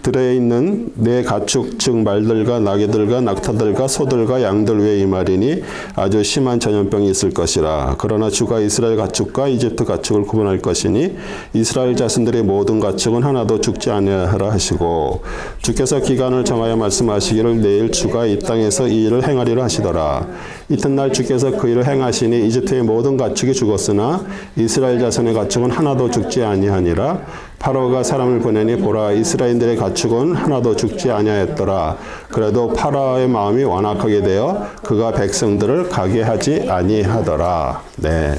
들어있는 내 가축 즉 말들과 나귀들과 낙타들과 소들과 양들 외에 이 말이니 아주 심한 전염병이 있을 것이라. 그러나 주가 이스라엘 가축과 이집트 가축을 구분할 것이니 이스라엘 자손들의 모든 가축은 하나도 죽지 아니하라 하시고, 주께서 기간을 정하여 말씀하시기를 내일 주가 이 땅에서 이 일을 행하리라 하시더라. 이튿날 주께서 그 일을 행하시니 이집트의 모든 가축이 죽었으나 이스라엘 자손의 가축은 하나도 죽지 아니하니라. 파라오가 사람을 보내니 보라, 이스라엘들의 가축은 하나도 죽지 아니하였더라. 그래도 파라오의 마음이 완악하게 되어 그가 백성들을 가게 하지 아니하더라. 네.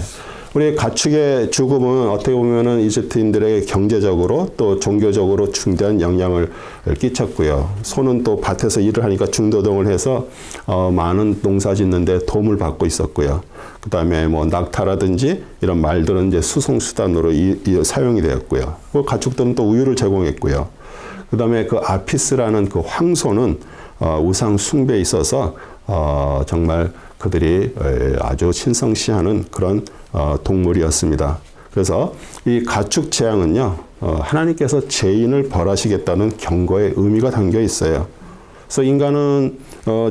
우리 가축의 죽음은 어떻게 보면은 이집트인들에게 경제적으로 또 종교적으로 중대한 영향을 끼쳤고요. 소는 또 밭에서 일을 하니까 중노동을 해서 많은 농사 짓는데 도움을 받고 있었고요. 그 다음에 뭐 낙타라든지 이런 말들은 이제 수송수단으로 사용이 되었고요. 그 가축들은 또 우유를 제공했고요. 그 다음에 그 아피스라는 그 황소는 우상 숭배에 있어서 정말 그들이 아주 신성시하는 그런 동물이었습니다. 그래서 이 가축 재앙은요, 하나님께서 죄인을 벌하시겠다는 경고의 의미가 담겨 있어요. 그래서 인간은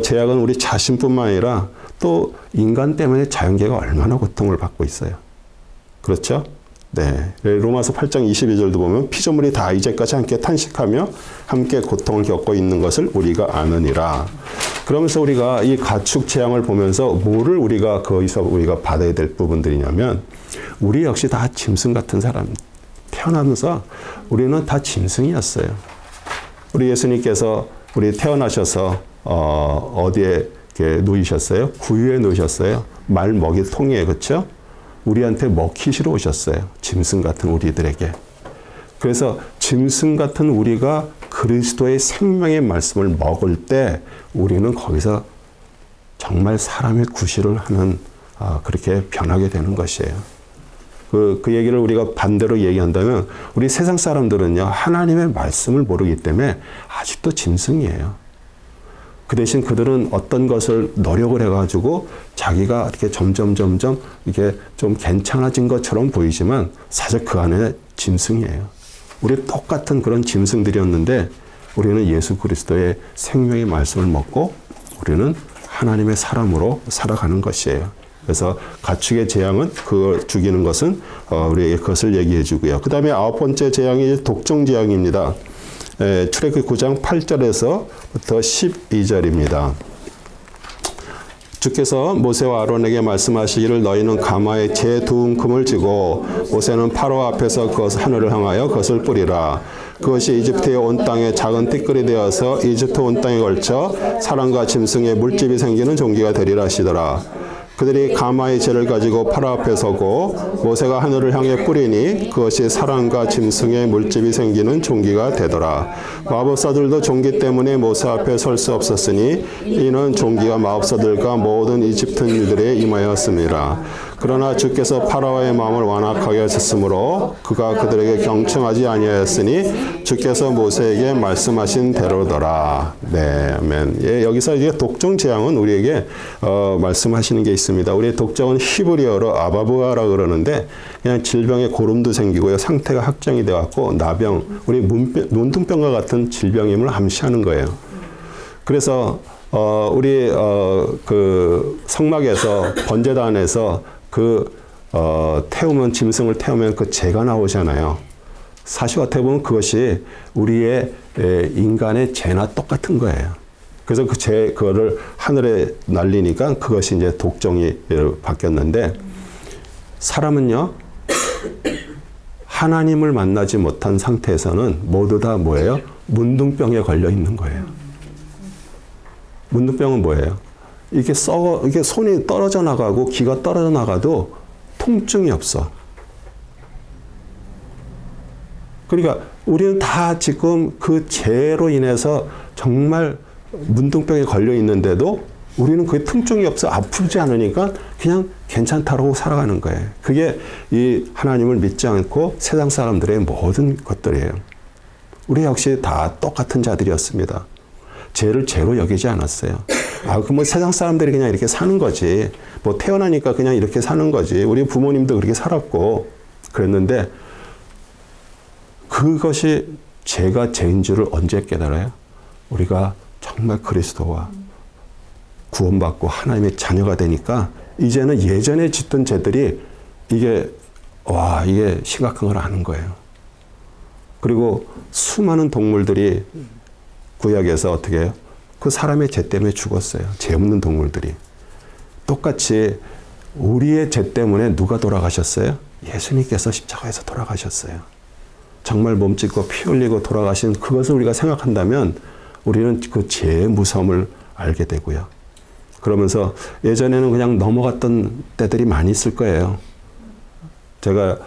죄악은 우리 자신뿐만 아니라 또 인간 때문에 자연계가 얼마나 고통을 받고 있어요. 그렇죠? 네. 로마서 8장 22절도 보면 피조물이 다 이제까지 함께 탄식하며 함께 고통을 겪고 있는 것을 우리가 아느니라. 그러면서 우리가 이 가축 재앙을 보면서 뭐를 우리가 거기서 우리가 받아야 될 부분들이냐면, 우리 역시 다 짐승 같은 사람, 태어나면서 우리는 다 짐승이었어요. 우리 예수님께서 우리 태어나셔서 어디에 놓이셨어요? 구유에 놓이셨어요. 말 먹이통에, 그렇죠? 우리한테 먹히시러 오셨어요. 짐승 같은 우리들에게. 그래서 짐승 같은 우리가 그리스도의 생명의 말씀을 먹을 때 우리는 거기서 정말 사람의 구실을 하는 그렇게 변하게 되는 것이에요. 그 얘기를 우리가 반대로 얘기한다면, 우리 세상 사람들은요, 하나님의 말씀을 모르기 때문에 아직도 짐승이에요. 그 대신 그들은 어떤 것을 노력을 해가지고 자기가 이렇게 점점 이게 좀 괜찮아진 것처럼 보이지만 사실 그 안에 짐승이에요. 우리 똑같은 그런 짐승들이었는데 우리는 예수 그리스도의 생명의 말씀을 먹고 우리는 하나님의 사람으로 살아가는 것이에요. 그래서 가축의 재앙은 그걸 죽이는 것은 우리에게 그것을 얘기해 주고요. 그 다음에 9번째 재앙이 독종 재앙입니다. 출애굽기 9장 8절에서부터 12절입니다. 주께서 모세와 아론에게 말씀하시기를 너희는 가마에 재 두 움큼을 쥐고 모세는 파라오 앞에서 그것을 하늘을 향하여 그것을 뿌리라. 그것이 이집트의 온 땅에 작은 띠끌이 되어서 이집트 온 땅에 걸쳐 사람과 짐승의 물집이 생기는 종기가 되리라 하시더라. 그들이 가마의 재를 가지고 파라오 앞에 서고 모세가 하늘을 향해 뿌리니 그것이 사람과 짐승의 물집이 생기는 종기가 되더라. 마법사들도 종기 때문에 모세 앞에 설 수 없었으니 이는 종기가 마법사들과 모든 이집트인들에 임하였습니다. 그러나 주께서 파라오의 마음을 완악하게 하셨으므로 그가 그들에게 경청하지 아니하였으니 주께서 모세에게 말씀하신 대로더라. 네, 아멘. 예, 여기서 이제 독종 재앙은 우리에게 말씀하시는 게 있습니다. 우리 독종은 히브리어로 아바부아라 그러는데 그냥 질병에 고름도 생기고요, 상태가 확정이 돼갖고 나병, 우리 문둥병과 같은 질병임을 암시하는 거예요. 그래서 우리 그 성막에서 번제단에서 태우면 짐승을 태우면 그 재가 나오잖아요. 사실 어떻게 보면 그것이 우리의 인간의 재나 똑같은 거예요. 그래서 그거를 하늘에 날리니까 그것이 이제 독종이 바뀌었는데, 사람은요, 하나님을 만나지 못한 상태에서는 모두 다 뭐예요? 문둥병에 걸려 있는 거예요. 문둥병은 뭐예요? 이게 손이 떨어져 나가고 기가 떨어져 나가도 통증이 없어. 그러니까 우리는 다 지금 그 재로 인해서 정말 문둥병에 걸려 있는데도 우리는 그게 통증이 없어, 아프지 않으니까 그냥 괜찮다라고 살아가는 거예요. 그게 이 하나님을 믿지 않고 세상 사람들의 모든 것들이에요. 우리 역시 다 똑같은 자들이었습니다. 죄를 죄로 여기지 않았어요. 그럼 세상 사람들이 그냥 이렇게 사는 거지. 태어나니까 그냥 이렇게 사는 거지. 우리 부모님도 그렇게 살았고 그랬는데, 그것이 죄가 죄인 줄을 언제 깨달아요? 우리가 정말 그리스도와 구원받고 하나님의 자녀가 되니까 이제는 예전에 짓던 죄들이 이게 심각한 걸 아는 거예요. 그리고 수많은 동물들이 구약에서 어떻게 해요? 그 사람의 죄 때문에 죽었어요. 죄 없는 동물들이. 똑같이 우리의 죄 때문에 누가 돌아가셨어요? 예수님께서 십자가에서 돌아가셨어요. 정말 몸짓고 피 흘리고 돌아가신 그것을 우리가 생각한다면 우리는 그 죄의 무서움을 알게 되고요. 그러면서 예전에는 그냥 넘어갔던 때들이 많이 있을 거예요. 제가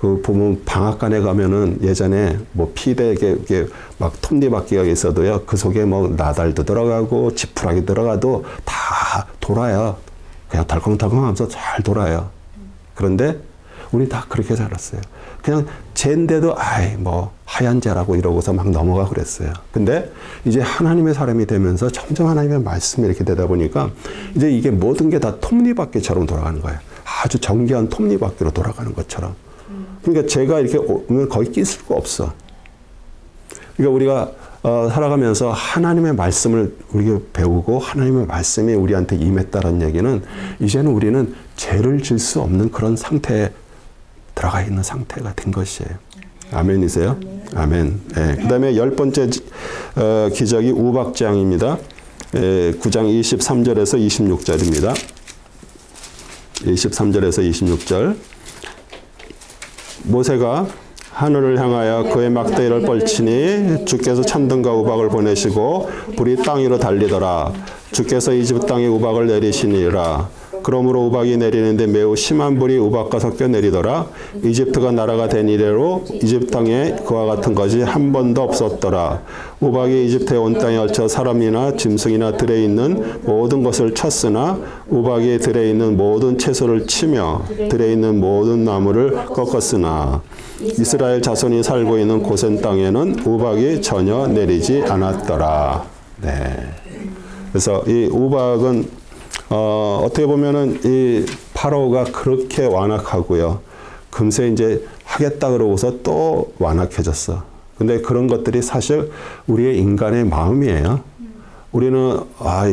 그 보면 방앗간에 가면은 예전에 뭐 피대에 막 톱니바퀴가 있어도요. 그 속에 뭐 나달도 들어가고 지푸라기 들어가도 다 돌아요. 그냥 덜컹덜컹하면서 잘 돌아요. 그런데 우리 다 그렇게 살았어요. 그냥 죄인데도 뭐 하얀 죄라고 이러고서 막 넘어가 그랬어요. 근데 이제 하나님의 사람이 되면서 점점 하나님의 말씀이 이렇게 되다 보니까 이제 이게 모든 게 다 톱니바퀴처럼 돌아가는 거예요. 아주 정교한 톱니바퀴로 돌아가는 것처럼. 그러니까 제가 이렇게 오면 거의 끼 수가 없어. 그러니까 우리가 살아가면서 하나님의 말씀을 우리가 배우고 하나님의 말씀이 우리한테 임했다는 얘기는 이제는 우리는 죄를 질 수 없는 그런 상태에 들어가 있는 상태가 된 것이에요. 아멘이세요? 아멘. 네. 그 다음에 10번째 기적이 우박장입니다. 9장 23절에서 26절입니다. 23절에서 26절. 모세가 하늘을 향하여 그의 막대기를 뻘치니 주께서 천둥과 우박을 보내시고 불이 땅 위로 달리더라. 주께서 이집트 땅에 우박을 내리시니라. 그러므로 우박이 내리는데 매우 심한 불이 우박과 섞여 내리더라. 이집트가 나라가 된 이래로 이집트 땅에 그와 같은 것이 한 번도 없었더라. 우박이 이집트의 온 땅에 얽혀 사람이나 짐승이나 들에 있는 모든 것을 쳤으나 우박이 들에 있는 모든 채소를 치며 들에 있는 모든 나무를 꺾었으나 이스라엘 자손이 살고 있는 고센 땅에는 우박이 전혀 내리지 않았더라. 네. 그래서 이 우박은 어떻게 보면은 이 파라오가 그렇게 완악하고요. 금세 이제 하겠다 그러고서 또 완악해졌어. 근데 그런 것들이 사실 우리의 인간의 마음이에요. 우리는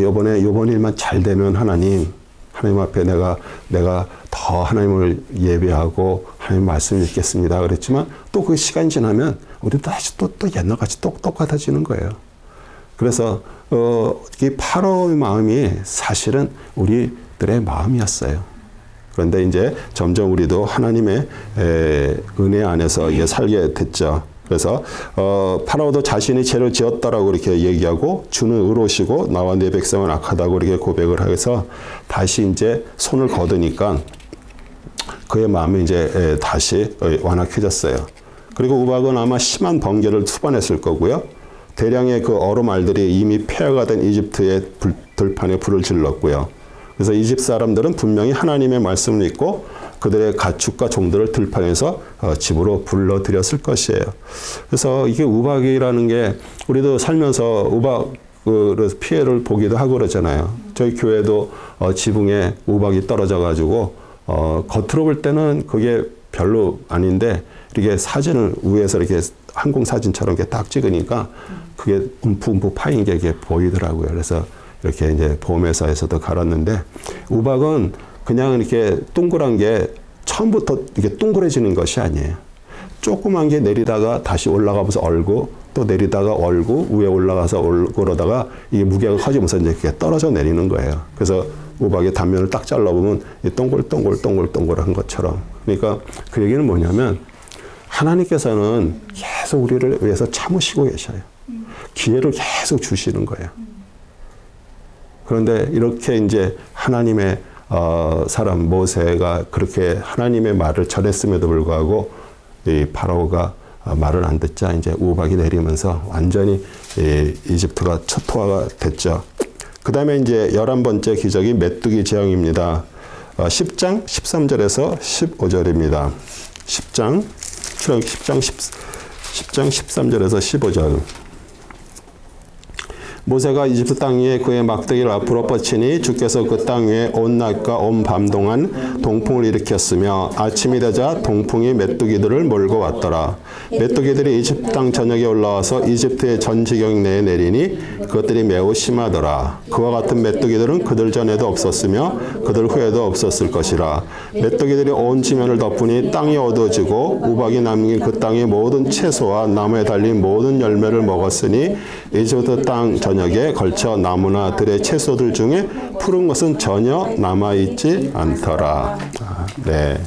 요번 일만 잘 되면 하나님 앞에 내가 더 하나님을 예배하고 하나님 말씀 읽겠습니다. 그랬지만 또 그 시간이 지나면 우리도 다시 또 옛날같이 똑같아지는 거예요. 그래서 이 파라오의 마음이 사실은 우리들의 마음이었어요. 그런데 이제 점점 우리도 하나님의 은혜 안에서 이제 살게 됐죠. 그래서 파라오도 자신이 죄를 지었다라고 이렇게 얘기하고 주는 의로우시고 나와 내 백성은 악하다고 이렇게 고백을 해서 다시 이제 손을 거두니까 그의 마음이 이제 다시 완악해졌어요. 그리고 우박은 아마 심한 번개를 수반했을 거고요. 대량의 그 어루말들이 이미 폐허가 된 이집트의 들판에 불을 질렀고요. 그래서 이집트 사람들은 분명히 하나님의 말씀을 믿고 그들의 가축과 종들을 들판에서 집으로 불러들였을 것이에요. 그래서 이게 우박이라는 게 우리도 살면서 우박 피해를 보기도 하고 그러잖아요. 저희 교회도 지붕에 우박이 떨어져 가지고 겉으로 볼 때는 그게 별로 아닌데 이렇게 사진을 위에서 이렇게 항공 사진처럼 이렇게 딱 찍으니까 그게 움푹움푹 파인 게 이게 보이더라고요. 그래서 이렇게 이제 보험회사에서도 갈았는데 우박은 그냥 이렇게 동그란 게 처음부터 이렇게 동그래지는 것이 아니에요. 조그만 게 내리다가 다시 올라가면서 얼고 또 내리다가 얼고 위에 올라가서 얼고 그러다가 이게 무게가 커지면서 이제 이렇게 떨어져 내리는 거예요. 그래서 우박의 단면을 딱 잘라보면 동글동글한 것처럼. 그러니까 그 얘기는 뭐냐면 하나님께서는 계속 우리를 위해서 참으시고 계셔요. 기회를 계속 주시는 거예요. 그런데 이렇게 이제 하나님의 사람 모세가 그렇게 하나님의 말을 전했음에도 불구하고 이 파라오가 말을 안 듣자 이제 우박이 내리면서 완전히 이집트가 초토화가 됐죠. 그 다음에 이제 11번째 기적이 메뚜기 재앙입니다. 10장 13절에서 15절입니다. 10장 13절에서 15절. 모세가 이집트 땅 위에 그의 막대기를 앞으로 뻗치니 주께서 그 땅 위에 온 낮과 온 밤 동안 동풍을 일으켰으며 아침이 되자 동풍이 메뚜기들을 몰고 왔더라. 메뚜기들이 이집트 땅 전역에 올라와서 이집트의 전 지경 내에 내리니 그것들이 매우 심하더라. 그와 같은 메뚜기들은 그들 전에도 없었으며 그들 후에도 없었을 것이라. 메뚜기들이 온 지면을 덮으니 땅이 어두워지고 우박이 남긴 그 땅의 모든 채소와 나무에 달린 모든 열매를 먹었으니 이집트 땅 전역에 걸쳐 나무나 들의 채소들 중에 푸른 것은 전혀 남아있지 않더라. 네.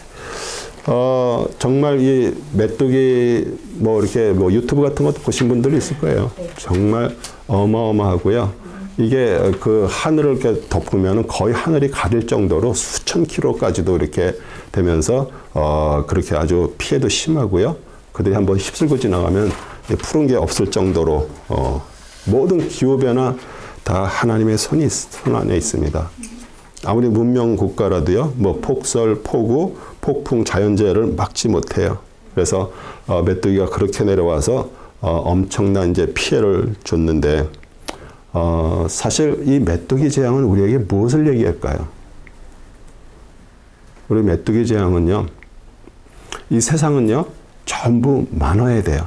정말 이 메뚜기 이렇게 유튜브 같은 것도 보신 분들이 있을 거예요. 정말 어마어마하고요. 이게 그 하늘을 이렇게 덮으면 거의 하늘이 가릴 정도로 수천 킬로까지도 이렇게 되면서 그렇게 아주 피해도 심하고요. 그들이 한번 휩쓸고 지나가면 푸른 게 없을 정도로 모든 기후변화 다 하나님의 손 안에 있습니다. 아무리 문명 국가라도요, 폭설, 폭우, 폭풍, 자연재해를 막지 못해요. 그래서 메뚜기가 그렇게 내려와서 엄청난 이제 피해를 줬는데, 사실 이 메뚜기 재앙은 우리에게 무엇을 얘기할까요? 우리 메뚜기 재앙은요, 이 세상은요, 전부 많아야 돼요.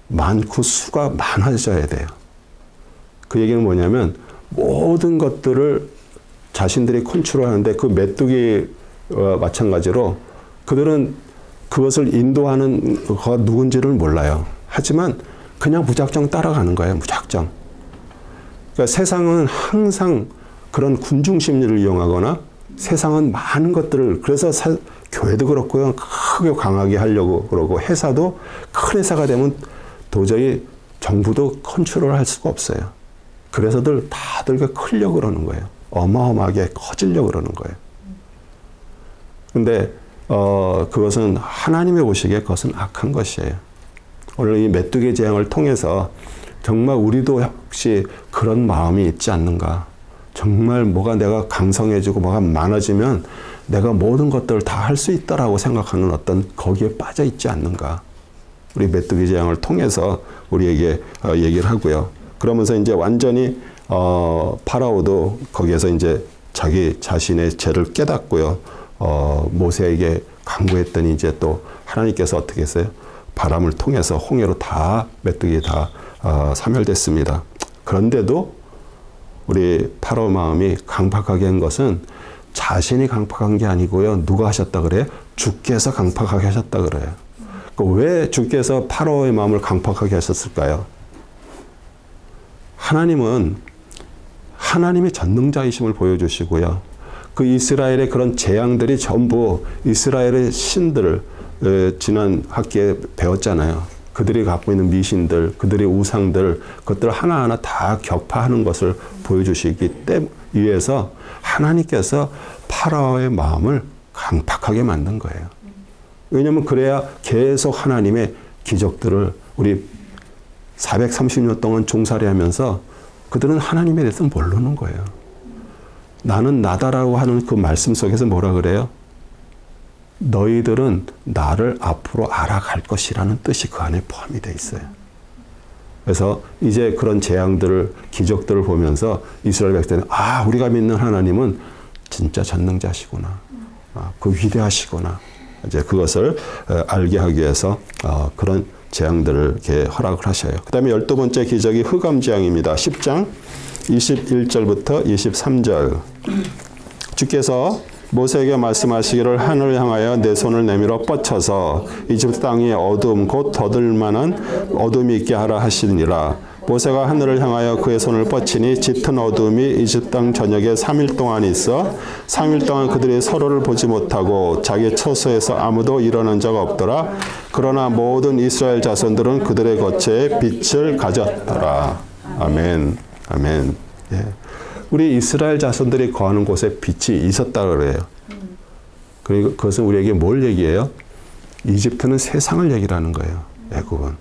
많고 수가 많아져야 돼요. 그 얘기는 뭐냐면 모든 것들을 자신들이 컨트롤하는데 그 메뚜기와 마찬가지로 그들은 그것을 인도하는 거가 누군지를 몰라요. 하지만 그냥 무작정 따라가는 거예요. 무작정. 그러니까 세상은 항상 그런 군중 심리를 이용하거나 세상은 많은 것들을 그래서 교회도 그렇고요. 크게 강하게 하려고 그러고 회사도 큰 회사가 되면 도저히 정부도 컨트롤할 수가 없어요. 그래서들 다들 크려고 그러는 거예요. 어마어마하게 커지려고 그러는 거예요. 근데 그것은 하나님의 보시기에 그것은 악한 것이에요. 오늘 이 메뚜기 재앙을 통해서 정말 우리도 혹시 그런 마음이 있지 않는가. 정말 뭐가 내가 강성해지고 뭐가 많아지면 내가 모든 것들을 다 할 수 있다라고 생각하는 어떤 거기에 빠져 있지 않는가. 우리 메뚜기 재앙을 통해서 우리에게 얘기를 하고요. 그러면서 이제 완전히 파라오도 거기에서 이제 자기 자신의 죄를 깨닫고요. 모세에게 강구했더니 이제 또 하나님께서 어떻게 했어요? 바람을 통해서 홍해로 다 메뚜기 다 사멸됐습니다. 그런데도 우리 파라오 마음이 강팍하게 한 것은 자신이 강팍한 게 아니고요. 누가 하셨다 그래요? 주께서 강팍하게 하셨다 그래요. 왜 주께서 파라오의 마음을 강팍하게 하셨을까요? 하나님은 하나님의 전능자이심을 보여주시고요. 그 이스라엘의 그런 재앙들이 전부 이스라엘의 신들을 지난 학기에 배웠잖아요. 그들이 갖고 있는 미신들, 그들의 우상들, 그것들 하나하나 다 격파하는 것을 보여주시기 위해서 하나님께서 파라오의 마음을 강팍하게 만든 거예요. 왜냐하면 그래야 계속 하나님의 기적들을 우리 430년 동안 종살이 하면서 그들은 하나님에 대해서 모르는 거예요. 나는 나다라고 하는 그 말씀 속에서 뭐라 그래요? 너희들은 나를 앞으로 알아갈 것이라는 뜻이 그 안에 포함이 되어 있어요. 그래서 이제 그런 재앙들을, 기적들을 보면서 이스라엘 백성은 우리가 믿는 하나님은 진짜 전능자시구나. 그 위대하시구나. 이제 그것을 알게 하기 위해서 그런 재앙들을 이렇게 허락을 하셔요. 그 다음에 12번째 기적이 흑암 재앙입니다. 10장 21절부터 23절. 주께서 모세에게 말씀하시기를 하늘을 향하여 내 손을 내밀어 뻗쳐서 이집트 땅이 어둠 곧 더들만한 어둠이 있게 하라 하시니라. 모세가 하늘을 향하여 그의 손을 뻗치니 짙은 어둠이 이집트 땅 전역에 3일 동안 있어 3일 동안 그들이 서로를 보지 못하고 자기 처소에서 아무도 일어난 적 없더라. 그러나 모든 이스라엘 자손들은 그들의 거처에 빛을 가졌더라. 아멘. 아멘. 예. 우리 이스라엘 자손들이 거하는 곳에 빛이 있었다 그래요. 그리고 그것은 우리에게 뭘 얘기해요? 이집트는 세상을 얘기하는 거예요. 애국은.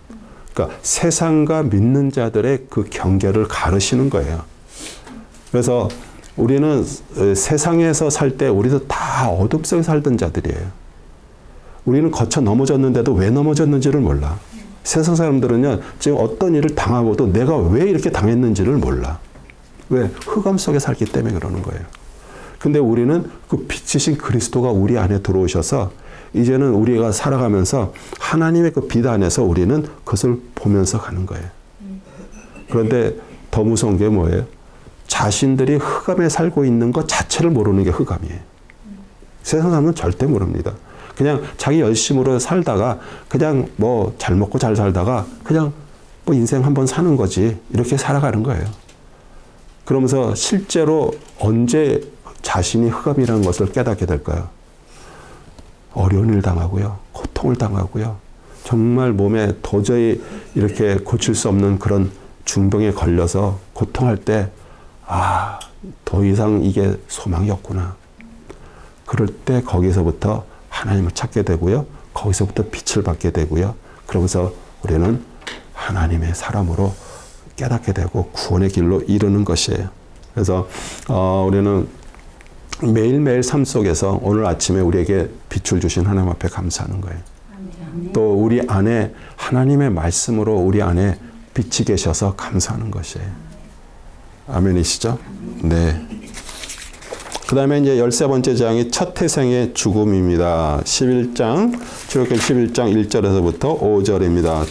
그러니까 세상과 믿는 자들의 그 경계를 가르시는 거예요. 그래서 우리는 세상에서 살 때 우리도 다 어둠 속에 살던 자들이에요. 우리는 거쳐 넘어졌는데도 왜 넘어졌는지를 몰라. 세상 사람들은요, 지금 어떤 일을 당하고도 내가 왜 이렇게 당했는지를 몰라. 왜? 흑암 속에 살기 때문에 그러는 거예요. 근데 우리는 그 빛이신 그리스도가 우리 안에 들어오셔서 이제는 우리가 살아가면서 하나님의 그 빛 안에서 우리는 그것을 보면서 가는 거예요. 그런데 더 무서운 게 뭐예요? 자신들이 흑암에 살고 있는 것 자체를 모르는 게 흑암이에요. 세상 사람은 절대 모릅니다. 그냥 자기 열심으로 살다가 그냥 뭐 잘 먹고 잘 살다가 그냥 뭐 인생 한번 사는 거지 이렇게 살아가는 거예요. 그러면서 실제로 언제 자신이 흑암이라는 것을 깨닫게 될까요? 어려운 일 당하고요. 고통을 당하고요. 정말 몸에 도저히 이렇게 고칠 수 없는 그런 중병에 걸려서 고통할 때 아, 더 이상 이게 소망이 없구나. 그럴 때 거기서부터 하나님을 찾게 되고요. 거기서부터 빛을 받게 되고요. 그러면서 우리는 하나님의 사람으로 깨닫게 되고 구원의 길로 이르는 것이에요. 그래서 우리는 매일매일 삶 속에서 오늘 아침에 우리에게 빛을 주신 하나님 앞에 감사하는 거예요. 또 우리 안에 하나님의 말씀으로 우리 안에 빛이 계셔서 감사하는 것이에요. 아멘이시죠? 네. 그 다음에 이제 13번째 장이 첫 태생의 죽음입니다. 11장, 출애굽기 11장 1절에서부터 5절입니다.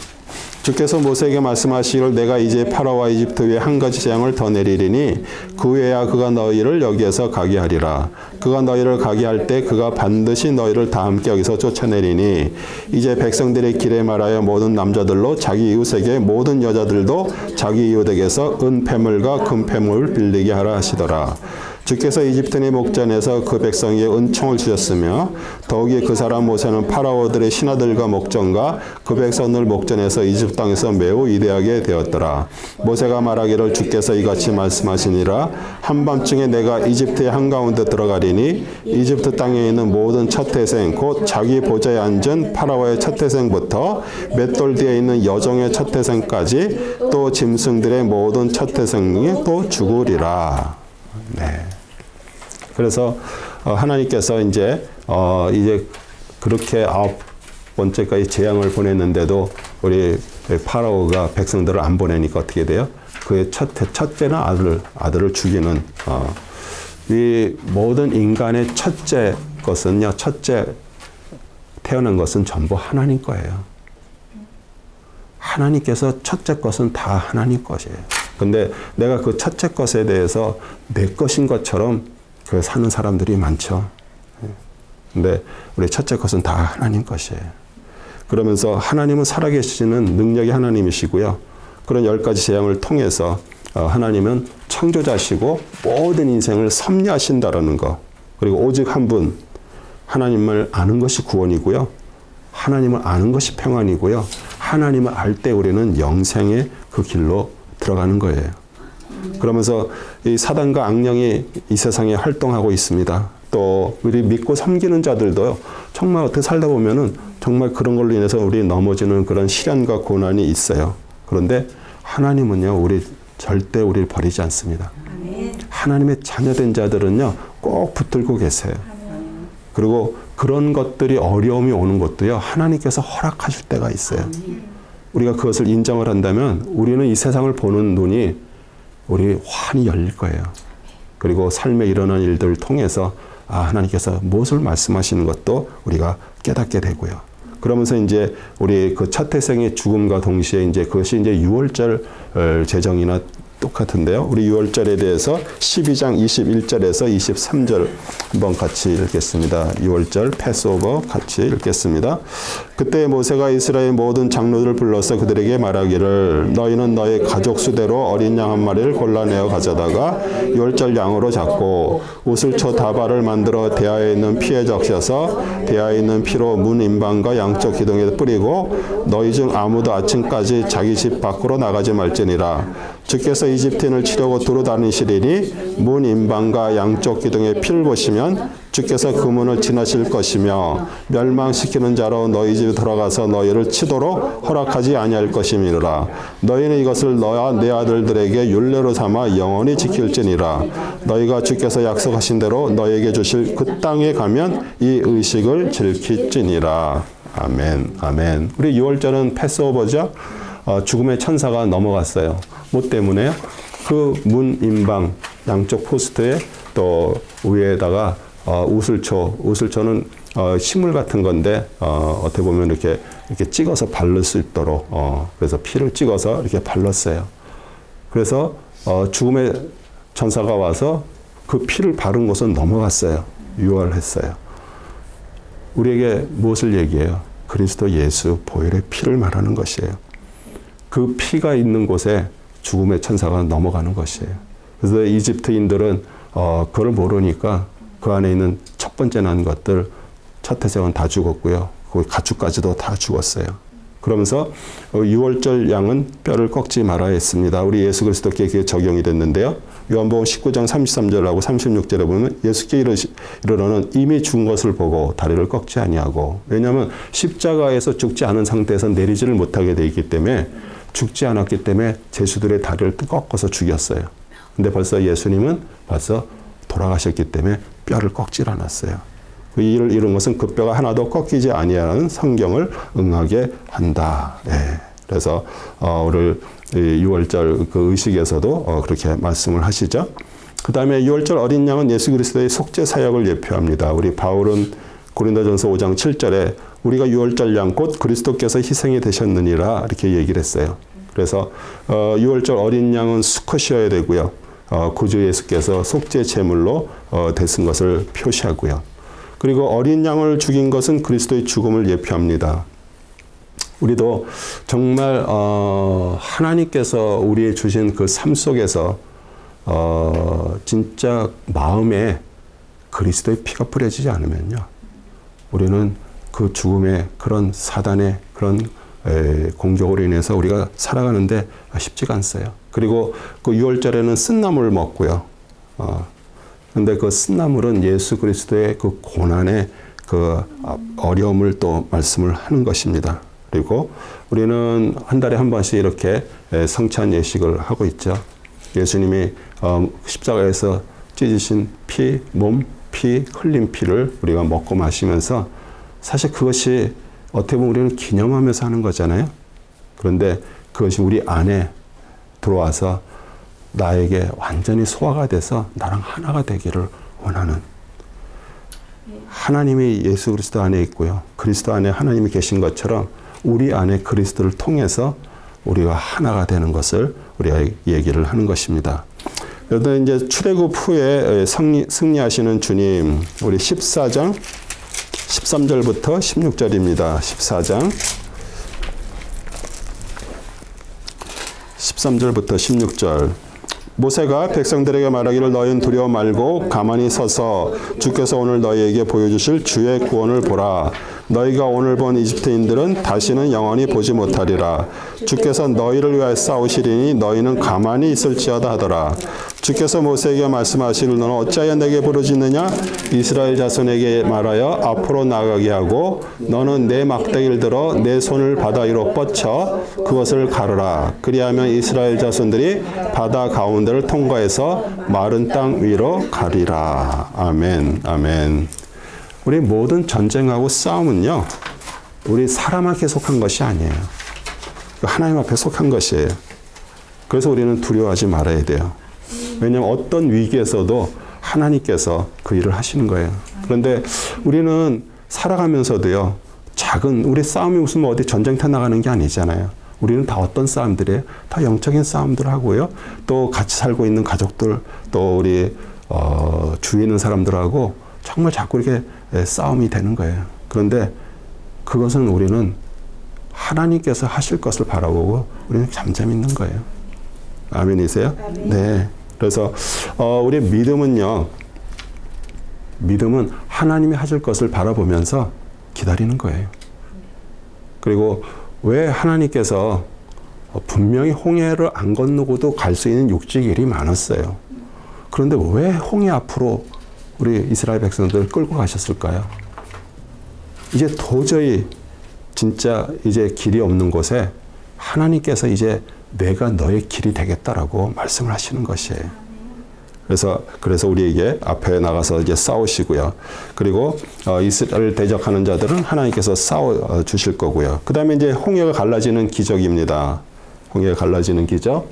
주께서 모세에게 말씀하시기를 내가 이제 파라오와 이집트 위에 한 가지 재앙을 더 내리리니 그 후에야 그가 너희를 여기에서 가게 하리라. 그가 너희를 가게 할 때 그가 반드시 너희를 다 함께 여기서 쫓아내리니 이제 백성들의 길에 말하여 모든 남자들로 자기 이웃에게 모든 여자들도 자기 이웃에게서 은폐물과 금폐물을 빌리게 하라 하시더라. 주께서 이집트의 목전에서 그 백성에게 은총을 주셨으며 더욱이 그 사람 모세는 파라오들의 신하들과 목전과 그 백성들 목전에서 이집트 땅에서 매우 위대하게 되었더라. 모세가 말하기를 주께서 이같이 말씀하시니라. 한밤중에 내가 이집트의 한가운데 들어가리니 이집트 땅에 있는 모든 첫 태생 곧 자기 보좌에 앉은 파라오의 첫 태생부터 맷돌 뒤에 있는 여종의 첫 태생까지 또 짐승들의 모든 첫 태생이 또 죽으리라. 네. 그래서 하나님께서 이제 그렇게 9번째까지 재앙을 보냈는데도 우리 파라오가 백성들을 안 보내니까 어떻게 돼요? 그의 첫째는 아들을 죽이는 이 모든 인간의 첫째 것은요, 첫째 태어난 것은 전부 하나님 거예요. 하나님께서 첫째 것은 다 하나님 것이에요. 근데 내가 그 첫째 것에 대해서 내 것인 것처럼 그 사는 사람들이 많죠. 근데 우리 첫째 것은 다 하나님 것이에요. 그러면서 하나님은 살아계시는 능력이 하나님이시고요. 그런 10가지 재앙을 통해서 하나님은 창조자시고 모든 인생을 섭리하신다라는 것. 그리고 오직 한 분, 하나님을 아는 것이 구원이고요. 하나님을 아는 것이 평안이고요. 하나님을 알 때 우리는 영생의 그 길로 들어가는 거예요. 그러면서 이 사단과 악령이 이 세상에 활동하고 있습니다. 또 우리 믿고 섬기는 자들도요. 정말 어떻게 살다 보면은 정말 그런 걸로 인해서 우리 넘어지는 그런 시련과 고난이 있어요. 그런데 하나님은요. 절대 우리를 버리지 않습니다. 하나님의 자녀된 자들은요. 꼭 붙들고 계세요. 그리고 그런 것들이 어려움이 오는 것도요. 하나님께서 허락하실 때가 있어요. 우리가 그것을 인정을 한다면 우리는 이 세상을 보는 눈이 우리 환히 열릴 거예요. 그리고 삶에 일어난 일들을 통해서 하나님께서 무엇을 말씀하시는 것도 우리가 깨닫게 되고요. 그러면서 이제 우리 그 첫 태생의 죽음과 동시에 이제 그것이 이제 유월절 제정이나 똑같은데요. 우리 유월절에 대해서 12장 21절에서 23절 한번 같이 읽겠습니다. 유월절 패스오버 같이 읽겠습니다. 그때 모세가 이스라엘 모든 장로들을 불러서 그들에게 말하기를 너희는 너희 가족 수대로 어린 양 한 마리를 골라내어 가져다가 유월절 양으로 잡고 우슬초 다발을 만들어 대야에 있는 피에 적셔서 대야에 있는 피로 문 임방과 양쪽 기둥에 뿌리고 너희 중 아무도 아침까지 자기 집 밖으로 나가지 말지니라. 주께서 이집트인을 치려고 두루 다니시리니 문 임방과 양쪽 기둥의 피를 보시면 주께서 그 문을 지나실 것이며 멸망시키는 자로 너희 집에 들어가서 너희를 치도록 허락하지 아니할 것임이라. 너희는 이것을 너와 내 아들들에게 율례로 삼아 영원히 지킬지니라. 너희가 주께서 약속하신 대로 너희에게 주실 그 땅에 가면 이 의식을 지킬지니라. 아멘, 아멘. 우리 6월절은 패스오버죠. 죽음의 천사가 넘어갔어요. 뭐 때문에요? 그 문 인방 양쪽 포스트에 또 위에다가 우슬초는 식물 같은 건데 어떻게 보면 이렇게 찍어서 바를 수 있도록 그래서 피를 찍어서 이렇게 발랐어요. 그래서 죽음의 천사가 와서 그 피를 바른 곳은 넘어갔어요. 유월했어요. 우리에게 무엇을 얘기해요? 그리스도 예수 보혈의 피를 말하는 것이에요. 그 피가 있는 곳에 죽음의 천사가 넘어가는 것이에요. 그래서 이집트인들은 그걸 모르니까 그 안에 있는 첫 번째 난 것들, 첫 태생은 다 죽었고요. 그 가축까지도 다 죽었어요. 그러면서 6월절 양은 뼈를 꺾지 말아야 했습니다. 우리 예수 그리스도께 그게 적용이 됐는데요. 요한복음 19장 33절하고 36절에 보면 예수께 이르러는 이미 죽은 것을 보고 다리를 꺾지 아니하고, 왜냐하면 십자가에서 죽지 않은 상태에서 내리지를 못하게 돼 있기 때문에, 죽지 않았기 때문에 제수들의 다리를 꺾어서 죽였어요. 근데 벌써 예수님은 벌써 돌아가셨기 때문에 뼈를 꺾질 않았어요. 그 일을 이룬 것은 그 뼈가 하나도 꺾이지 아니하는 성경을 응하게 한다. 네. 그래서 오늘 6월절 그 의식에서도 그렇게 말씀을 하시죠. 그 다음에 6월절 어린 양은 예수 그리스도의 속죄 사역을 예표합니다. 우리 바울은 고린도전서 5장 7절에 우리가 6월절 양 곧 그리스도께서 희생이 되셨느니라 이렇게 얘기를 했어요. 그래서 6월절 어린 양은 수컷이어야 되고요. 구주 예수께서 속죄 제물로 되신 것을 표시하고요. 그리고 어린 양을 죽인 것은 그리스도의 죽음을 예표합니다. 우리도 정말 하나님께서 우리의 주신 그 삶 속에서 진짜 마음에 그리스도의 피가 뿌려지지 않으면요, 우리는 그 죽음의 그런 사단의 그런 공격으로 인해서 우리가 살아가는데 쉽지가 않어요. 그리고 그 6월절에는 쓴나물을 먹고요. 근데 그 쓴나물은 예수 그리스도의 그 고난의 그 어려움을 또 말씀을 하는 것입니다. 그리고 우리는 한 달에 한 번씩 이렇게 성찬 예식을 하고 있죠. 예수님이 십자가에서 찢으신 피, 몸, 피, 흘린 피를 우리가 먹고 마시면서, 사실 그것이 어떻게 보면 우리는 기념하면서 하는 거잖아요. 그런데 그것이 우리 안에 들어와서 나에게 완전히 소화가 돼서 나랑 하나가 되기를 원하는, 하나님이 예수 그리스도 안에 있고요, 그리스도 안에 하나님이 계신 것처럼 우리 안에 그리스도를 통해서 우리가 하나가 되는 것을 우리가 얘기를 하는 것입니다. 여러분, 이제 출애굽 후에 승리하시는 주님, 우리 14장 13절부터 16절입니다. 14장 13절부터 16절. 모세가 백성들에게 말하기를 너희는 두려워 말고 가만히 서서 주께서 오늘 너희에게 보여주실 주의 구원을 보라. 너희가 오늘 본 이집트인들은 다시는 영원히 보지 못하리라. 주께서 너희를 위하여 싸우시리니 너희는 가만히 있을지어다 하더라. 주께서 모세에게 말씀하시기를 너는 어찌하여 내게 부르짖느냐? 이스라엘 자손에게 말하여 앞으로 나가게 하고 너는 내 막대기를 들어 내 손을 바다 위로 뻗쳐 그것을 가르라. 그리하면 이스라엘 자손들이 바다 가운데를 통과해서 마른 땅 위로 가리라. 아멘, 아멘. 우리 모든 전쟁하고 싸움은요, 우리 사람에게 속한 것이 아니에요. 하나님 앞에 속한 것이에요. 그래서 우리는 두려워하지 말아야 돼요. 왜냐하면 어떤 위기에서도 하나님께서 그 일을 하시는 거예요. 그런데 우리는 살아가면서도요, 작은 우리 싸움이 무슨 어디 전쟁터 나가는 게 아니잖아요. 우리는 다 어떤 싸움들이에요? 다 영적인 싸움들을 하고요. 또 같이 살고 있는 가족들, 또 우리 주위에 있는 사람들하고 정말 자꾸 이렇게 싸움이 되는 거예요. 그런데 그것은 우리는 하나님께서 하실 것을 바라보고 우리는 잠잠히 있는 거예요. 아멘이세요? 아멘. 네. 그래서 우리 믿음은요, 믿음은 하나님이 하실 것을 바라보면서 기다리는 거예요. 그리고 왜 하나님께서 분명히 홍해를 안 건너고도 갈 수 있는 육지 길이 많았어요. 그런데 왜 홍해 앞으로 우리 이스라엘 백성들을 끌고 가셨을까요? 이제 도저히 진짜 이제 길이 없는 곳에 하나님께서 이제 내가 너의 길이 되겠다라고 말씀을 하시는 것이에요. 그래서 우리에게 앞에 나가서 이제 싸우시고요. 그리고 이스라엘을 대적하는 자들은 하나님께서 싸워 주실 거고요. 그 다음에 이제 홍해가 갈라지는 기적입니다. 홍해가 갈라지는 기적.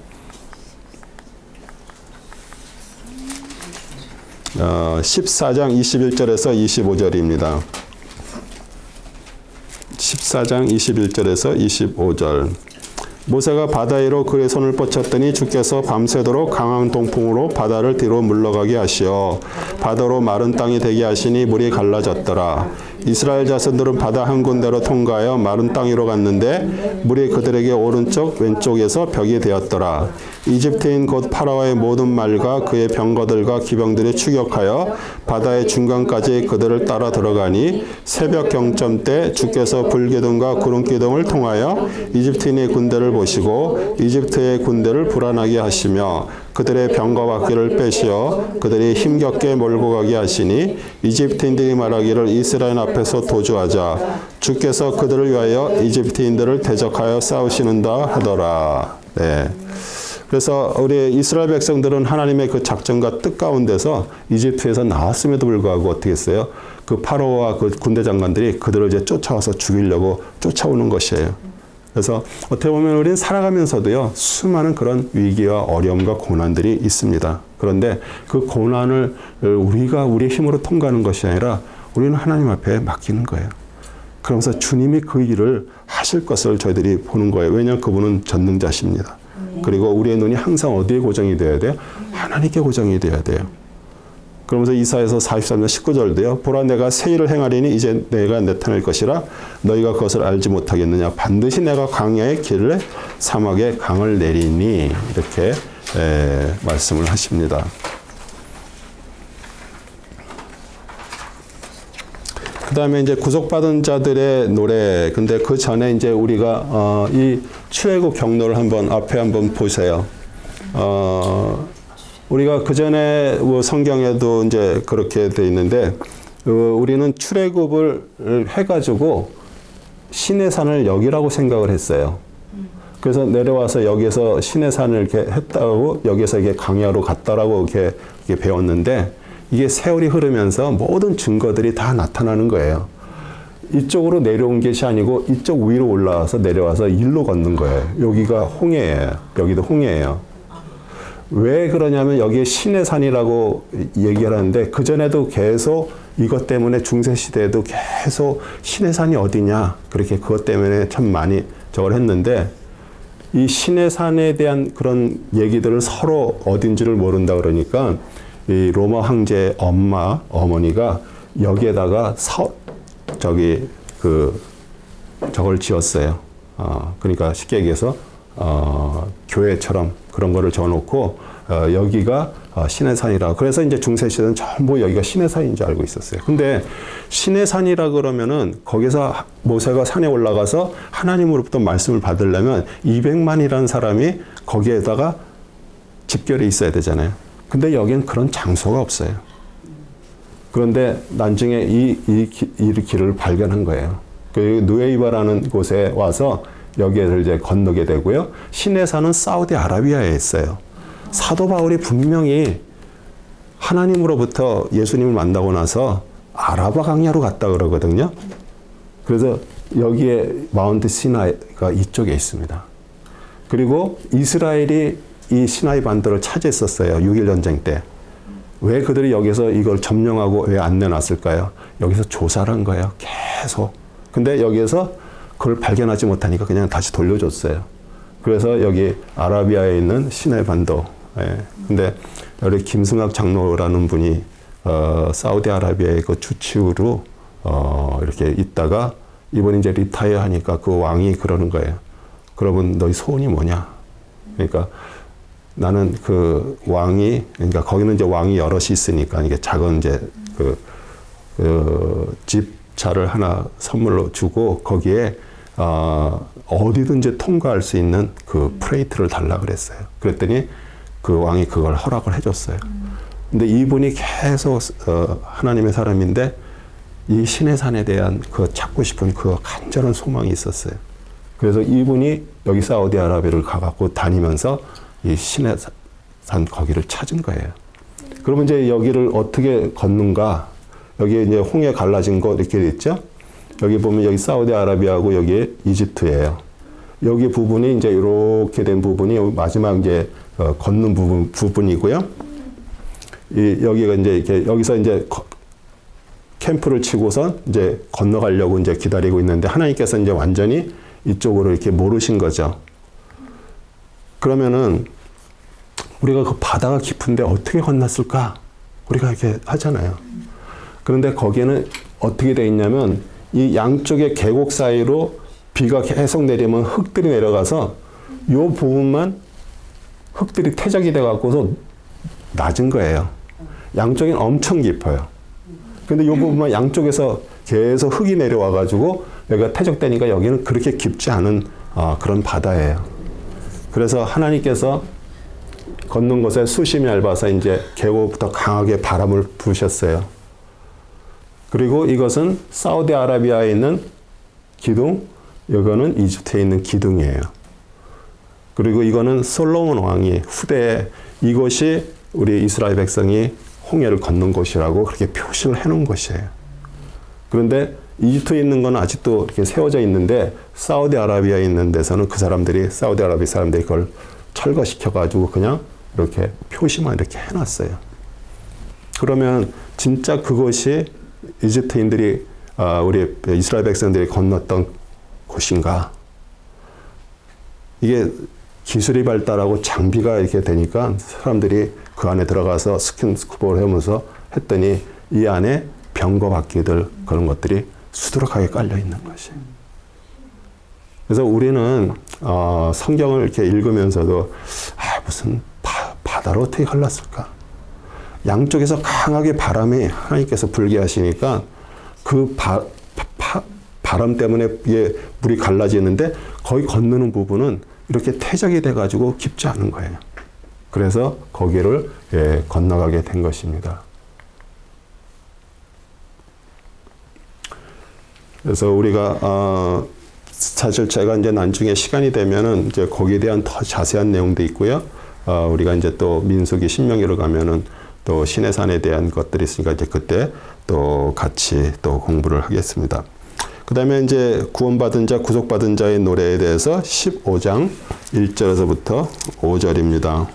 14장 21절에서 25절입니다. 14장 21절에서 25절. 모세가 바다 위로 그의 손을 뻗쳤더니 주께서 밤새도록 강한 동풍으로 바다를 뒤로 물러가게 하시어 바다로 마른 땅이 되게 하시니 물이 갈라졌더라. 이스라엘 자손들은 바다 한 군데로 통과하여 마른 땅 위로 갔는데 물이 그들에게 오른쪽 왼쪽에서 벽이 되었더라. 이집트인 곧 파라오의 모든 말과 그의 병거들과 기병들이 추격하여 바다의 중간까지 그들을 따라 들어가니 새벽 경점 때 주께서 불기둥과 구름기둥을 통하여 이집트인의 군대를 보시고 이집트의 군대를 불안하게 하시며 그들의 병거 바퀴를 빼시어 그들이 힘겹게 몰고 가게 하시니 이집트인들이 말하기를 이스라엘 앞에서 도주하자. 주께서 그들을 위하여 이집트인들을 대적하여 싸우시는다 하더라. 네. 그래서 우리 이스라엘 백성들은 하나님의 그 작전과 뜻 가운데서 이집트에서 나왔음에도 불구하고 어떻게 했어요? 그 파로와 그 군대 장관들이 그들을 이제 쫓아와서 죽이려고 쫓아오는 것이에요. 그래서 어떻게 보면 우리는 살아가면서도요, 수많은 그런 위기와 어려움과 고난들이 있습니다. 그런데 그 고난을 우리가 우리의 힘으로 통과하는 것이 아니라 우리는 하나님 앞에 맡기는 거예요. 그러면서 주님이 그 일을 하실 것을 저희들이 보는 거예요. 왜냐하면 그분은 전능자십니다. 그리고 우리의 눈이 항상 어디에 고정이 되어야 돼요? 하나님께 고정이 되어야 돼요. 그러면서 이사야서 43장 19절도요. 보라 내가 새 일을 행하리니 이제 내가 나타낼 것이라 너희가 그것을 알지 못하겠느냐. 반드시 내가 광야의 길을 사막에 강을 내리니 이렇게 말씀을 하십니다. 그 다음에 이제 구속받은 자들의 노래. 근데 그 전에 이제 우리가 이 출애굽 경로를 앞에 한번 보세요. 우리가 그 전에 성경에도 이제 그렇게 돼 있는데 우리는 출애굽을 해가지고 시내산을 여기라고 생각을 했어요. 그래서 내려와서 여기서 시내산을 이렇게 했다고 여기서 이게 강야로 갔다라고 이렇게 배웠는데 이게 세월이 흐르면서 모든 증거들이 다 나타나는 거예요. 이쪽으로 내려온 것이 아니고 이쪽 위로 올라와서 내려와서 일로 걷는 거예요. 여기가 홍해예요. 여기도 홍해예요. 왜 그러냐면 여기에 시내산이라고 얘기를 하는데 그전에도 계속 이것 때문에 중세시대에도 계속 시내산이 어디냐 그렇게 그것 때문에 참 많이 저걸 했는데 이 시내산에 대한 그런 얘기들을 서로 어딘지를 모른다 그러니까 이 로마 황제의 어머니가 여기에다가 저걸 지었어요. 그러니까 쉽게 얘기해서 교회처럼 그런 거를 지어놓고 여기가 시내산이라. 그래서 이제 중세시대는 전부 여기가 시내산인 줄 알고 있었어요. 근데 시내산이라 그러면은 거기서 모세가 산에 올라가서 하나님으로부터 말씀을 받으려면 200만이라는 사람이 거기에다가 집결해 있어야 되잖아요. 근데 여기는 그런 장소가 없어요. 그런데 나중에 이 길을 발견한 거예요. 그 누에이바라는 곳에 와서 여기를 이제 건너게 되고요. 시내산은 사우디아라비아에 있어요. 사도 바울이 분명히 하나님으로부터 예수님을 만나고 나서 아라바 강야로 갔다 그러거든요. 그래서 여기에 마운트 시나이가 이쪽에 있습니다. 그리고 이스라엘이 이 시나이 반도를 차지했었어요. 6.1 전쟁 때. 왜 그들이 여기서 이걸 점령하고 왜 안 내놨을까요? 여기서 조사를 한 거예요. 계속. 근데 여기에서 그걸 발견하지 못하니까 그냥 다시 돌려줬어요. 그래서 여기 아라비아에 있는 시나이 반도. 근데 우리 김승학 장로라는 분이 사우디아라비아의 그 주치의로 이렇게 있다가 이번에 이제 리타이어 하니까 그 왕이 그러는 거예요. 그러면 너희 소원이 뭐냐? 그러니까 나는 그 왕이, 그러니까 거기는 이제 왕이 여럿이 있으니까 이게 작은 이제 집차를 하나 선물로 주고 거기에 어디든지 통과할 수 있는 그 프레이트를 달라 그랬어요. 그랬더니 그 왕이 그걸 허락을 해줬어요. 근데 이분이 계속 하나님의 사람인데 이 시내산에 대한 그 찾고 싶은 그 간절한 소망이 있었어요. 그래서 이분이 여기 사우디아라비아를 가갖고 다니면서 이 시내산 거기를 찾은 거예요. 그러면 이제 여기를 어떻게 걷는가? 여기 이제 홍해 갈라진 거 이렇게 있죠? 여기 보면 여기 사우디아라비아하고 여기 이집트예요. 여기 부분이 이제 이렇게 된 부분이 마지막 이제 걷는 부분이고요. 여기가 이제 이렇게 여기서 이제 캠프를 치고선 이제 건너가려고 이제 기다리고 있는데 하나님께서 이제 완전히 이쪽으로 이렇게 모르신 거죠. 그러면은 우리가 그 바다가 깊은데 어떻게 건넜을까? 우리가 이렇게 하잖아요. 그런데 거기에는 어떻게 돼 있냐면 이 양쪽의 계곡 사이로 비가 계속 내리면 흙들이 내려가서 이 부분만 흙들이 퇴적이 돼 갖고서 낮은 거예요. 양쪽엔 엄청 깊어요. 근데 이 부분만 양쪽에서 계속 흙이 내려와 가지고 여기가 퇴적되니까 여기는 그렇게 깊지 않은 그런 바다예요. 그래서 하나님께서 걷는 곳에 수심이 얇아서 이제 계곡부터 강하게 바람을 부으셨어요. 그리고 이것은 사우디아라비아에 있는 기둥, 이거는 이집트에 있는 기둥이에요. 그리고 이거는 솔로몬 왕이 후대에 이곳이 우리 이스라엘 백성이 홍해를 건넌 곳이라고 그렇게 표시를 해놓은 곳이에요. 그런데 이집트에 있는 건 아직도 이렇게 세워져 있는데 사우디아라비아에 있는 데서는 사우디아라비아 사람들이 그걸 철거시켜가지고 그냥 이렇게 표시만 이렇게 해놨어요. 그러면 진짜 그것이 이집트인들이 우리 이스라엘 백성들이 건넜던 곳인가? 이게 기술이 발달하고 장비가 이렇게 되니까 사람들이 그 안에 들어가서 스킨스쿠버를 하면서 했더니 이 안에 병거 바퀴들 그런 것들이 수두룩하게 깔려 있는 것이에요. 그래서 우리는 성경을 이렇게 읽으면서도 무슨 바다로 어떻게 갈랐을까? 양쪽에서 강하게 바람이 하나님께서 불게 하시니까 그 바람 때문에 물이 갈라지는데 거의 건너는 부분은 이렇게 퇴적이 돼가지고 깊지 않은 거예요. 그래서 거기를 건너가게 된 것입니다. 그래서 우리가 사실 제가 이제 나중에 시간이 되면은 이제 거기에 대한 더 자세한 내용도 있고요. 우리가 이제 또 민수기 신명기로 가면은 또 시내산에 대한 것들이 있으니까 이제 그때 또 같이 또 공부를 하겠습니다. 그 다음에 이제 구원받은 자, 구속받은 자의 노래에 대해서 15장 1절에서부터 5절입니다.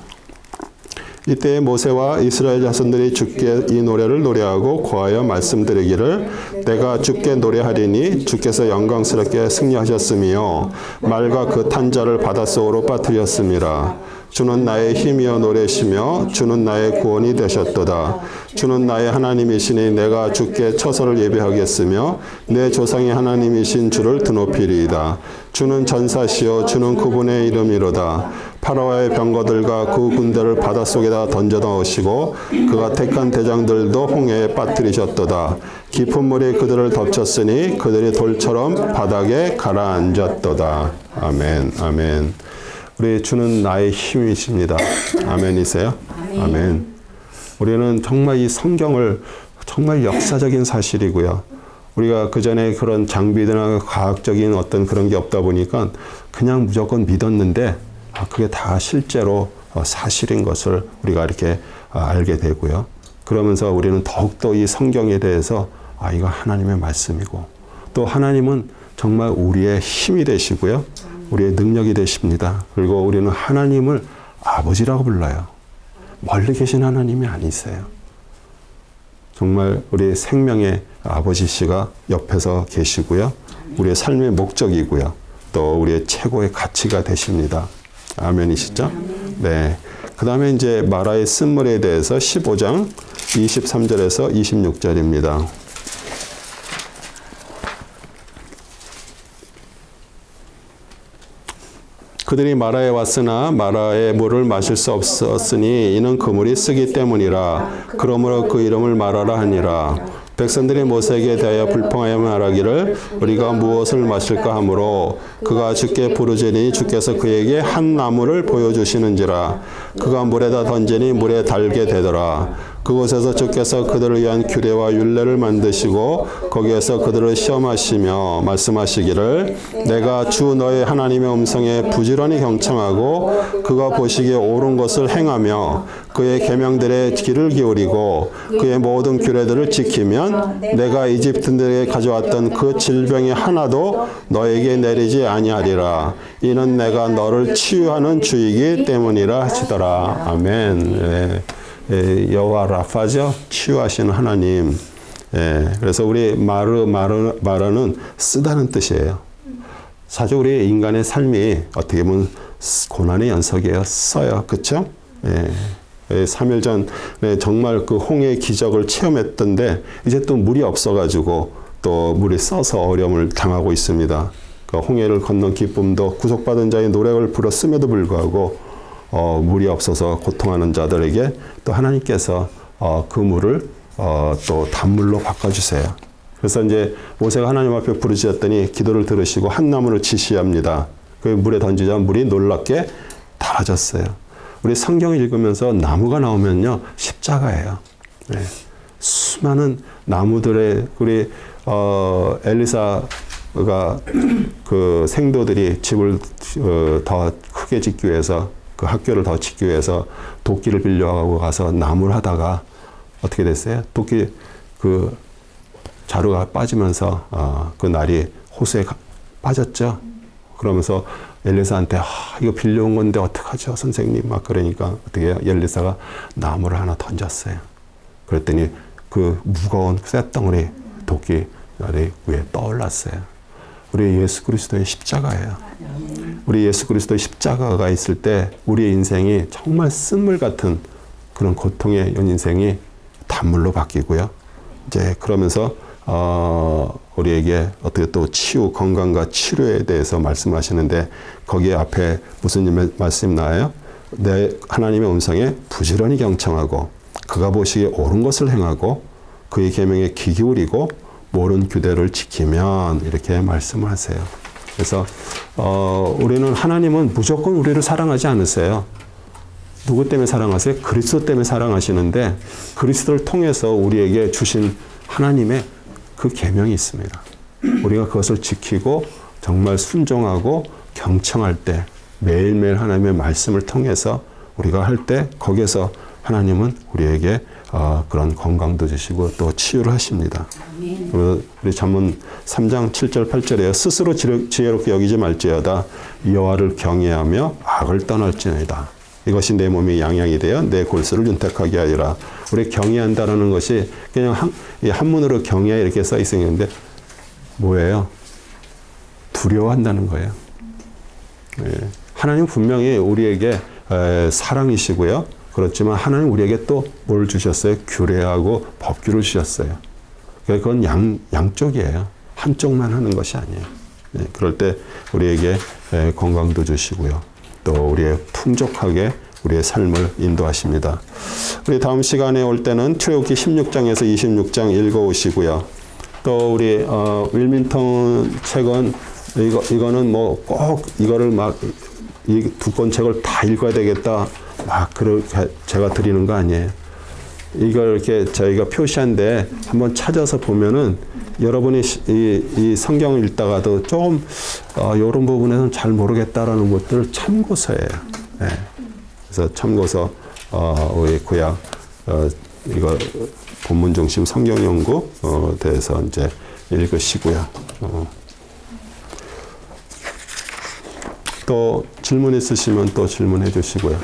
이때 모세와 이스라엘 자손들이 주께 이 노래를 노래하고 고하여 말씀드리기를 내가 주께 노래하리니 주께서 영광스럽게 승리하셨으며 말과 그 탄 자를 바닷속으로 빠뜨렸음이라. 주는 나의 힘이여 노래시며 주는 나의 구원이 되셨도다. 주는 나의 하나님이시니 내가 주께 처소를 예비하겠으며 내 조상의 하나님이신 주를 드높이리이다. 주는 전사시여 주는 그분의 이름이로다. 파라오의 병거들과 그 군대를 바닷속에다 던져 넣으시고 그가 택한 대장들도 홍해에 빠뜨리셨도다. 깊은 물이 그들을 덮쳤으니 그들이 돌처럼 바닥에 가라앉았도다. 아멘. 아멘. 우리 주는 나의 힘이십니다. 아멘이세요? 아멘. 우리는 정말 이 성경을 정말 역사적인 사실이고요. 우리가 그전에 그런 장비들이나 과학적인 어떤 그런 게 없다 보니까 그냥 무조건 믿었는데 그게 다 실제로 사실인 것을 우리가 이렇게 알게 되고요. 그러면서 우리는 더욱더 이 성경에 대해서 이거 하나님의 말씀이고 또 하나님은 정말 우리의 힘이 되시고요. 우리의 능력이 되십니다. 그리고 우리는 하나님을 아버지라고 불러요. 멀리 계신 하나님이 아니세요. 정말 우리 생명의 아버지시가 옆에서 계시고요. 우리의 삶의 목적이고요. 또 우리의 최고의 가치가 되십니다. 아멘이시죠? 네. 그 다음에 이제 마라의 쓴물에 대해서 15장 23절에서 26절입니다. 그들이 마라에 왔으나 마라의 물을 마실 수 없었으니 이는 그 물이 쓰기 때문이라. 그러므로 그 이름을 마라라 하니라. 백성들이 모세에게 대하여 불평하여 말하기를 우리가 무엇을 마실까 하므로 그가 주께 부르짖으니 주께서 그에게 한 나무를 보여주시는지라. 그가 물에다 던지니 물에 달게 되더라. 그곳에서 주께서 그들을 위한 규례와 율례를 만드시고 거기에서 그들을 시험하시며 말씀하시기를 내가 주 너의 하나님의 음성에 부지런히 경청하고 그가 보시기에 옳은 것을 행하며 그의 계명들에 귀를 기울이고 그의 모든 규례들을 지키면 내가 이집트인들에게 가져왔던 그 질병이 하나도 너에게 내리지 아니하리라. 이는 내가 너를 치유하는 주이기 때문이라 하시더라. 아멘. 여호와 라파죠. 치유하시는 하나님. 그래서 우리 마르는 쓰다는 뜻이에요. 사실 우리 인간의 삶이 어떻게 보면 고난의 연속이에요. 써요. 그렇죠? 3일 전에 정말 그 홍해의 기적을 체험했던데 이제 또 물이 없어가지고 또 물이 써서 어려움을 당하고 있습니다. 그 홍해를 건넌 기쁨도 구속받은 자의 노래를 불었음에도 불구하고 물이 없어서 고통하는 자들에게 또 하나님께서 그 물을 또 단물로 바꿔주세요. 그래서 이제 모세가 하나님 앞에 부르짖었더니 기도를 들으시고 한 나무를 지시합니다. 그 물에 던지자 물이 놀랍게 달아졌어요. 우리 성경을 읽으면서 나무가 나오면요 십자가예요. 수많은 나무들의 우리 엘리사가 그 생도들이 집을 더 크게 짓기 위해서 그 학교를 더 짓기 위해서 도끼를 빌려가고 가서 나무를 하다가 어떻게 됐어요? 도끼 그 자루가 빠지면서 그 날이 호수에 빠졌죠. 그러면서 엘리사한테 이거 빌려온 건데 어떡하죠 선생님 막 그러니까 어떻게 해요? 엘리사가 나무를 하나 던졌어요. 그랬더니 그 무거운 쇳덩어리 도끼 위에 떠올랐어요. 우리 예수 그리스도의 십자가예요. 우리 예수 그리스도의 십자가가 있을 때 우리의 인생이 정말 쓴물 같은 그런 고통의 인생이 단물로 바뀌고요. 이제 그러면서 우리에게 어떻게 또 치유, 건강과 치료에 대해서 말씀하시는데 거기에 앞에 무슨 말씀 나와요? 내 하나님의 음성에 부지런히 경청하고 그가 보시기에 옳은 것을 행하고 그의 계명에 귀 기울이고 모든 규례를 지키면 이렇게 말씀을 하세요. 그래서 우리는 하나님은 무조건 우리를 사랑하지 않으세요. 누구 때문에 사랑하세요? 그리스도 때문에 사랑하시는데 그리스도를 통해서 우리에게 주신 하나님의 그 계명이 있습니다. 우리가 그것을 지키고 정말 순종하고 경청할 때 매일매일 하나님의 말씀을 통해서 우리가 할 때 거기에서 하나님은 우리에게 그런 건강도 주시고 또 치유를 하십니다. 우리 잠언 3장 7절 8절에요. 스스로 지혜롭게 여기지 말지어다 여호와를 경외하며 악을 떠날지어다. 이것이 내 몸이 양양이 되어 내 골수를 윤택하게 하리라. 우리 경외한다라는 것이 그냥 한문으로 경외 이렇게 써 있었는데 뭐예요? 두려워한다는 거예요. 하나님 분명히 우리에게 사랑이시고요. 그렇지만 하나님 우리에게 또 뭘 주셨어요? 규례하고 법규를 주셨어요. 그건 양쪽이에요. 한쪽만 하는 것이 아니에요. 그럴 때 우리에게 건강도 주시고요. 또 우리의 풍족하게 우리의 삶을 인도하십니다. 우리 다음 시간에 올 때는 출애굽기 16장에서 26장 읽어오시고요. 또 우리 윌밍턴 책은 이거는 뭐 꼭 이거를 막 이 두 권 책을 다 읽어야 되겠다 막 그렇게 제가 드리는 거 아니에요. 이걸 이렇게 저희가 표시한데 한번 찾아서 보면은 여러분이 이 성경을 읽다가도 조금 이런 부분에서는 잘 모르겠다라는 것들을 참고서예요. 그래서 참고서 우리 구약 이거 본문 중심 성경 연구 대해서 이제 읽으시고요. 또 질문 있으시면 또 질문해 주시고요.